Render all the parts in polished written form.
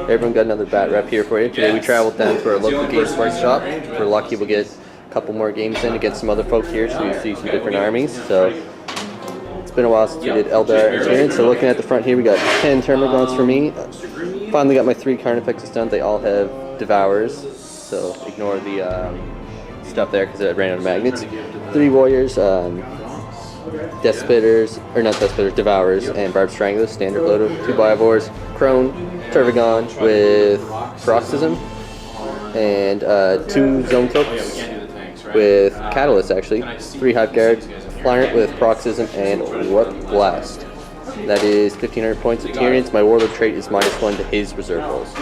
Everyone got another Batrep here for you. Today we traveled down to our local games workshop. If we're lucky, we'll get a couple more games in against some other folks here, so you see some different armies. So it's been a while since we did Eldar Vs Tyranids. So looking at the front here, we got 10 Termagants for me. Finally got my 3 Carnifexes done. They all have Devours, so ignore the stuff there because it ran out of magnets. 3 Warriors, Death Spitters, or not Death Spitters, Devours, and Barbed Stranglers, standard load of 2 Biovores, Crone, Tervagon with Paroxysm, and 2 Zoanthropes with Catalyst actually, 3 Hive Guard, Flyrant with Paroxysm, and Warp Blast. That is 1500 points of Tyranids. My Warlord trait is -1 to his reserve rolls.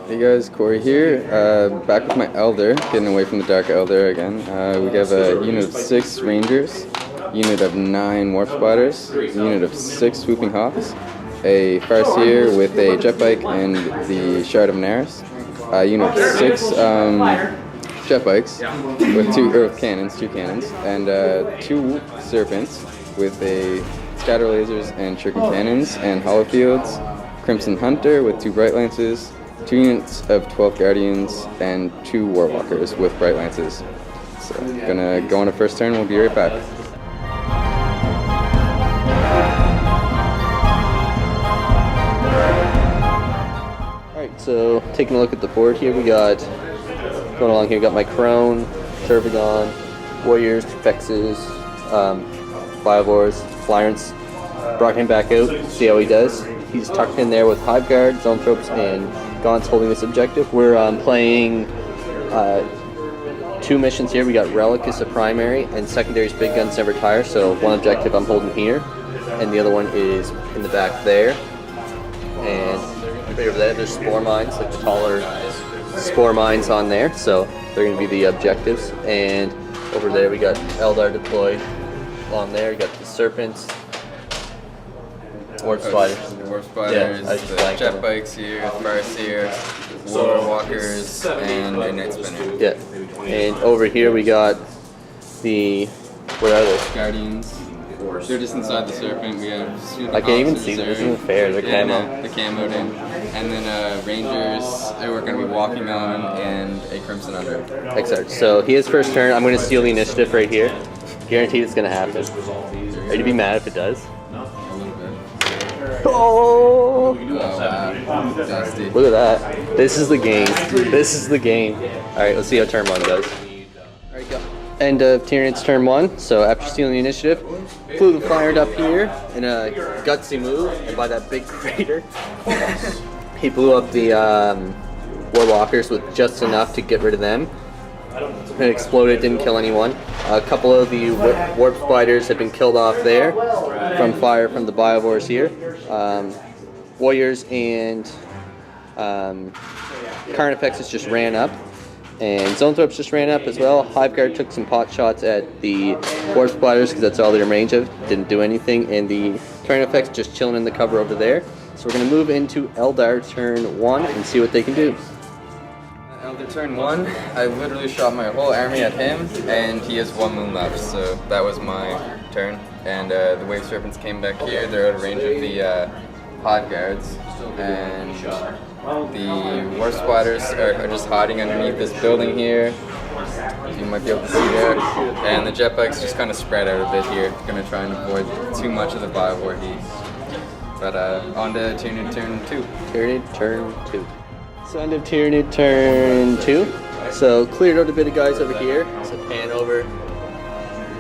Hey guys, Corey here, back with my Eldar, getting away from the Dark Eldar again. We have a unit of 6 Rangers, unit of 9 Warp Spiders, unit of 6 Swooping Hawks, a Farseer with a Jet Bike and the Shard of Naris, a unit of 6 Jet Bikes with 2 Earth Cannons, 2 cannons, and 2 Serpents with a Scatter Lasers and Shuriken Cannons, and Hollow Fields, Crimson Hunter with 2 Bright Lances, 2 units of 12 Guardians, and 2 Warwalkers with Bright Lances. So, gonna go on a first turn, we'll be right back. Alright, so taking a look at the board here, we got, going along here, we got my Crone, Tervagon, Warriors, Fexes, Biovores, Flyrants. Brought him back out, see how he does. He's tucked in there with Hive Guard, Zoanthropes, and Gaunt's holding this objective. We're playing 2 missions here. We got Relic is the primary, and secondary's Big Guns Never Tire. So one objective I'm holding here, and the other one is in the back there. And right over there, there's Spore Mines, like the taller Spore Mines on there. So they're going to be the objectives. And over there, we got Eldar deployed along there. We got the Serpents, Warp Spiders. Warp Spiders, yeah, the Jet Bikes here, Farseer, Warwalkers, and a Night Spinner. Yeah, and over here we got the, what are they? Guardians. They're just inside the Serpent. We have I can't even see them, this isn't fair, they're camo. The camoed in. And then Rangers, we're going to be Walking Melon and a Crimson Under. Excellent. So he has first turn. I'm going to steal the initiative right here. Guaranteed it's going to happen. Are you to be mad if it does? Oh! Dusty. Look at that. This is the game. This is the game. Alright, let's see how turn 1 goes. Alright, go. End of Tyranids turn 1. So after stealing the initiative, flew the Flyrant up here in a gutsy move, and by that big crater, he blew up the Warwalkers with just enough to get rid of them. It exploded, didn't kill anyone. A couple of the Warp Spiders have been killed off there from fire from the Biovores here. Warriors and Carnifexes just ran up. And Zoanthropes just ran up as well. Hive Guard took some pot shots at the Warp Spiders because that's all they're in range of. Didn't do anything. And the Carnifex just chilling in the cover over there. So we're going to move into Eldar turn 1 and see what they can do. Eldar turn 1, I literally shot my whole army at him, and he has 1 moon left, so that was my turn. And the Wave Serpents came back here, they're out of range of the Hive Guards, and the Warp Spiders are just hiding underneath this building here, as you might be able to see there. And the Jet Bikes just kind of spread out a bit here, gonna try and avoid too much of the Biovore heat. But on to Tyranid turn 2. Tyranid turn 2. So end of Tyranid turn 2. So cleared out a bit of guys over here. So pan over.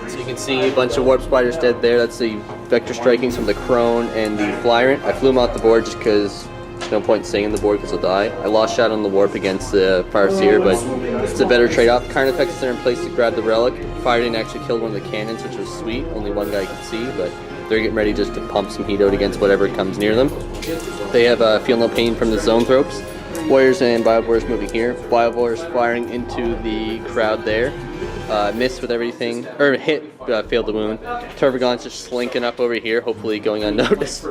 So you can see a bunch of Warp Spiders dead there. That's the vector strikings from the Crone and the Flyrant. I flew them off the board just because there's no point in staying in the board because they'll die. I lost shot on the Warp against the Farseer, but it's a better trade-off. Carnifexes are in place to grab the Relic. Fire didn't actually kill one of the cannons, which was sweet. Only one guy could see, but they're getting ready just to pump some heat out against whatever comes near them. They have Feel No Pain from the Zoanthropes. Warriors and Biovores moving here. Biovores firing into the crowd there. missed with everything, or hit, failed the wound. Tervagon's just slinking up over here, hopefully going unnoticed.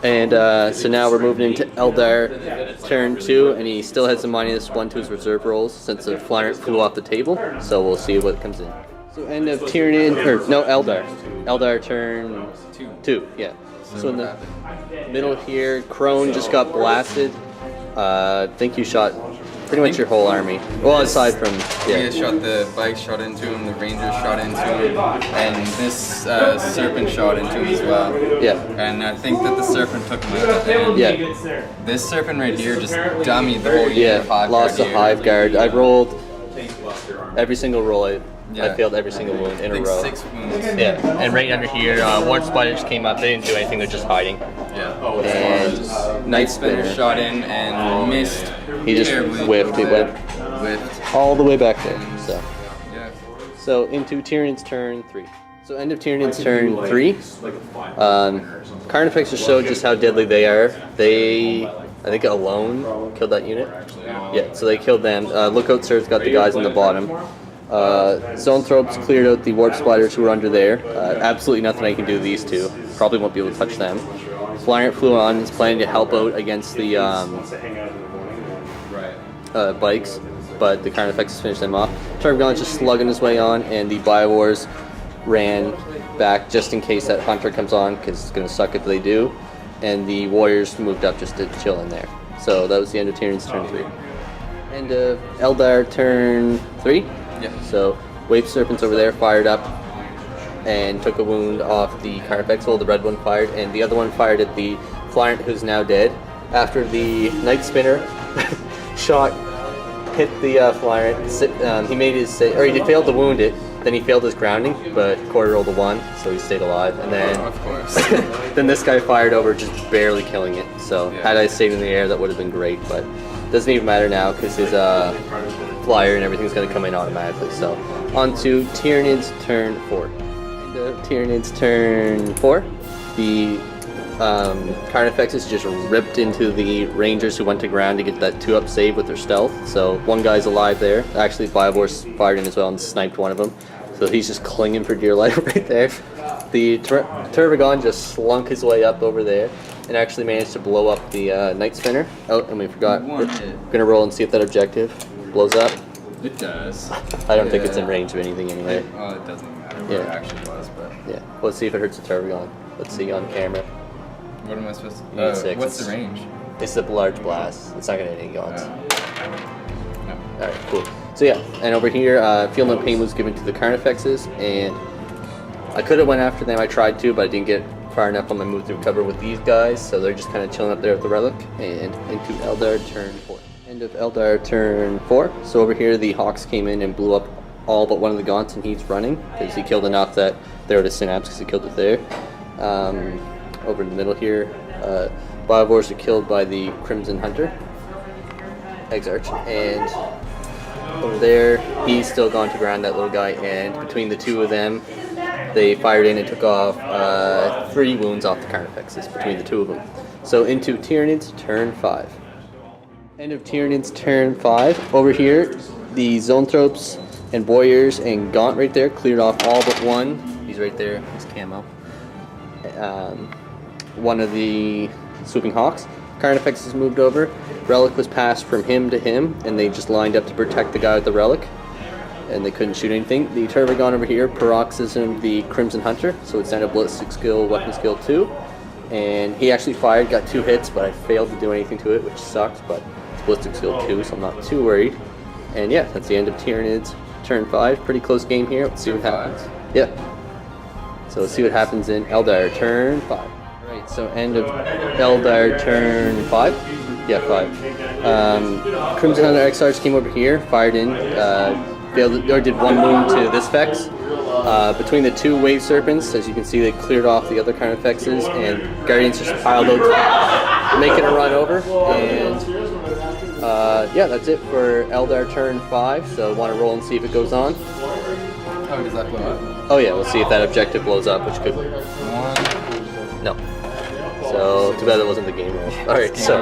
And so now we're moving into Eldar turn 2, and he still has a -1 to his reserve rolls since the flyer flew off the table. So we'll see what comes in. So end of Tyranid, or no, Eldar. Eldar turn 2, yeah. So in the middle here, Crone just got blasted. I think you shot pretty much your whole army. Well, aside from, yeah. We shot the bikes, shot into him, the rangers shot into him, and this serpent shot into him as well. Yeah. And I think that the serpent took him out. And Yeah. this serpent right here just dummied the whole unit of Hive lost the Guard Hive Guard. I rolled every single roll. I Yeah. failed every single wound in a row. 6 wounds. Yeah, and right under here, Warp Spiders came up. They didn't do anything. They're just hiding. Yeah. And Night Spinner. Shot in and missed. He just terribly. whiffed. He went Whiffed. all the way back there. So, Yeah. so into Tyranids turn 3. So end of Tyranids turn 3. Carnifex just showed just how deadly they are. They, I think, alone killed that unit. Yeah, so they killed them. Lookout Sir's got the guys in the bottom. Zoanthropes cleared out the Warp Spiders who were under there. Absolutely nothing I can do to these two. Probably won't be able to touch them. Flyant flew on. Is planning to help out against the bikes, but the Carnifex finished them off. Tervagon's just slugging his way on, and the Biowars ran back just in case that Hunter comes on, because it's going to suck if they do. And the Warriors moved up just to chill in there. So that was the end of Tyranids turn 3. End of Eldar turn 3. Yeah. So Wave Serpents over there fired up and took a wound off the Carnifex. Well, the red one fired, and the other one fired at the Flyant, who's now dead. After the Night Spinner shot hit the Flyant, he made his or he failed to wound it. Then he failed his grounding, but Corey rolled a 1, so he stayed alive. And then, Of course. then this guy fired over, just barely killing it. So Yeah. had I stayed in the air, that would have been great. But doesn't even matter now because his flyer and everything's going to come in automatically. So on to Tyranids turn 4. And Tyranids turn 4. The Carnifexes just ripped into the Rangers who went to ground to get that 2-up save with their stealth. So one guy's alive there. Actually, Biowars fired in as well and sniped one of them. So he's just clinging for dear life right there. The Tervagon just slunk his way up over there and actually managed to blow up the Night Spinner. Oh, and we forgot. We're gonna roll and see if that objective blows up. It does. I don't think it's in range of anything anyway. Well, it doesn't matter what Yeah. it actually was, but Yeah. Let's see if it hurts the Tervagon. Let's see on camera. what am I supposed to? You need 6. What's the range? It's a large blast. It's not gonna hit any gaunts. No. Alright, cool. So yeah, and over here, Feel No Pain was given to the Carnifexes, and I could have went after them. I tried to, but I didn't get far enough on my move through cover with these guys, so they're just kind of chilling up there with the Relic. And into Eldar turn 4. End of Eldar turn 4. So over here, the Hawks came in and blew up all but one of the gaunts, and he's running because he killed enough that they were to synapse because he killed it there. Over in the middle here, Biowars are killed by the Crimson Hunter, Exarch, and over there, he's still gone to ground, that little guy, and between the two of them, they fired in and took off 3 wounds off the Carnifexes between the two of them. So into Tyranids turn 5. End of Tyranids turn 5. Over here, the Zoanthropes and Warriors and Gaunt right there cleared off all but one. He's right there, his camo. One of the Swooping Hawks. Carnifexes moved over. Relic was passed from him to him, and they just lined up to protect the guy with the Relic. And they couldn't shoot anything. The Tervagon over here paroxysmed the Crimson Hunter, so it's down to ballistic skill, weapon skill 2. And he actually fired, got 2 hits, but I failed to do anything to it, which sucks, but it's ballistic skill 2, so I'm not too worried. And yeah, that's the end of Tyranids turn 5. Pretty close game here. Let's see what happens. Yeah. So let's see what happens in Eldar turn 5. Right, so end of Eldar turn 5. Yeah, 5. Crimson Hunter Exarch came over here, fired in, failed, or did 1 wound to this Vex. Between the 2 Wave Serpents, as you can see, they cleared off the other Carnifexes, and Guardians just piled out, making a run over. And yeah, that's it for Eldar turn 5. So want to roll and see if it goes on. Oh, does that blow up? Oh yeah, we'll see if that objective blows up, which could. 1. No. So too bad that wasn't the game roll. All right, so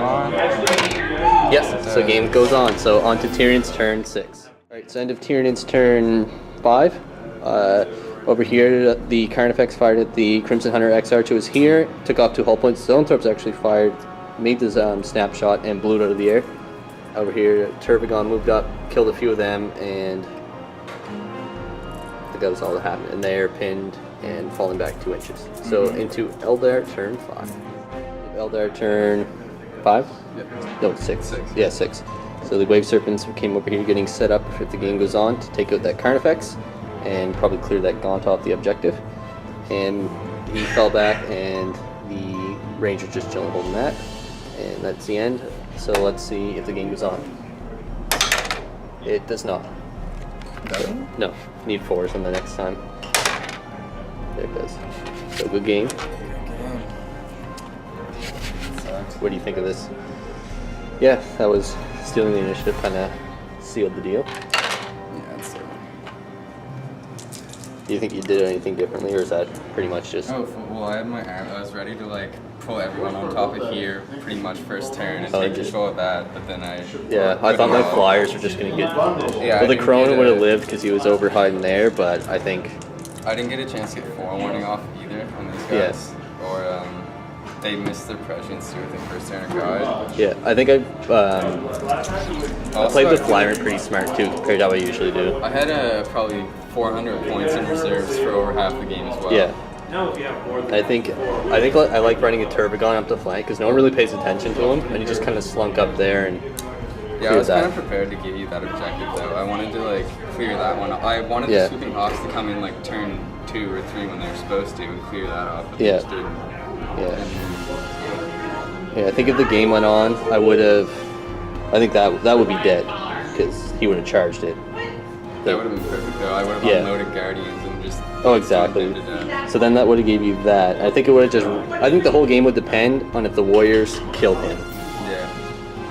yes, so game goes on. So on to Tyranids turn 6. All right, so end of Tyranids turn 5. Over here, the Carnifex fired at the Crimson Hunter XR2 is here, took off 2 hull points. Zoanthropes actually fired, made this snapshot and blew it out of the air. Over here, Turbigon moved up, killed a few of them, and I think that was all that happened. And they're pinned and falling back 2 inches. So into Eldar turn 5. Eldar turn 5? Yep. No, 6. Yeah, 6. So the Wave Serpents came over here getting set up if the game goes on to take out that Carnifex and probably clear that Gaunt off the objective. And he fell back and the Ranger just chilling holding that. And that's the end. So let's see if the game goes on. It does not. No, need 4s on the next time. There it goes. So good game. What do you think of this? Yeah, that was stealing the initiative, kind of sealed the deal. Yeah, it's Do you think you did anything differently, or is that pretty much just... Oh, well, I had my arm. I was ready to, like, pull everyone on top of here pretty much first turn and take control of that, but then I... Yeah, I thought my flyers were just going to get... Yeah, well, the Cronin would have lived because he was over hiding there, but I think... I didn't get a chance to get forewarning off either on these guys. Yeah. Or, they missed their prescience too with the first turn of guard. Yeah, I think I played the flyer pretty smart too compared to how I usually do. I had probably 400 points in reserves for over half the game as well. Yeah. I think I like running a Turbigon up the flank because no one really pays attention to him, and he just kind of slunk up there and. Yeah, I was kind of prepared to give you that objective though. I wanted to like clear that one. I wanted the Swooping Hawks to come in like turn 2 or 3 when they were supposed to and clear that off, but they just didn't. Yeah, I think if the game went on, I would have. I think that would be dead because he would have charged it. That would have been perfect though. I would have unloaded Guardians and just. Oh, exactly. So then that would have gave you that. I think it would have just. I think the whole game would depend on if the Warriors killed him. Yeah.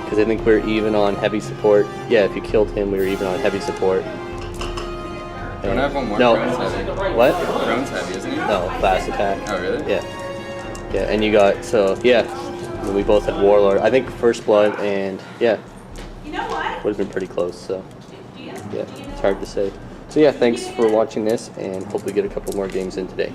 Because I think we're even on heavy support. Yeah, if you killed him, we were even on heavy support. Don't I have one more? No. Crone's heavy. What? Crone's heavy, isn't he? No, fast attack. Oh, really? Yeah. Yeah, and you got, so, yeah. We both had Warlord. I think First Blood and, yeah. You know what? Would have been pretty close, so. Yeah, it's hard to say. So, yeah, thanks for watching this, and hopefully get a couple more games in today.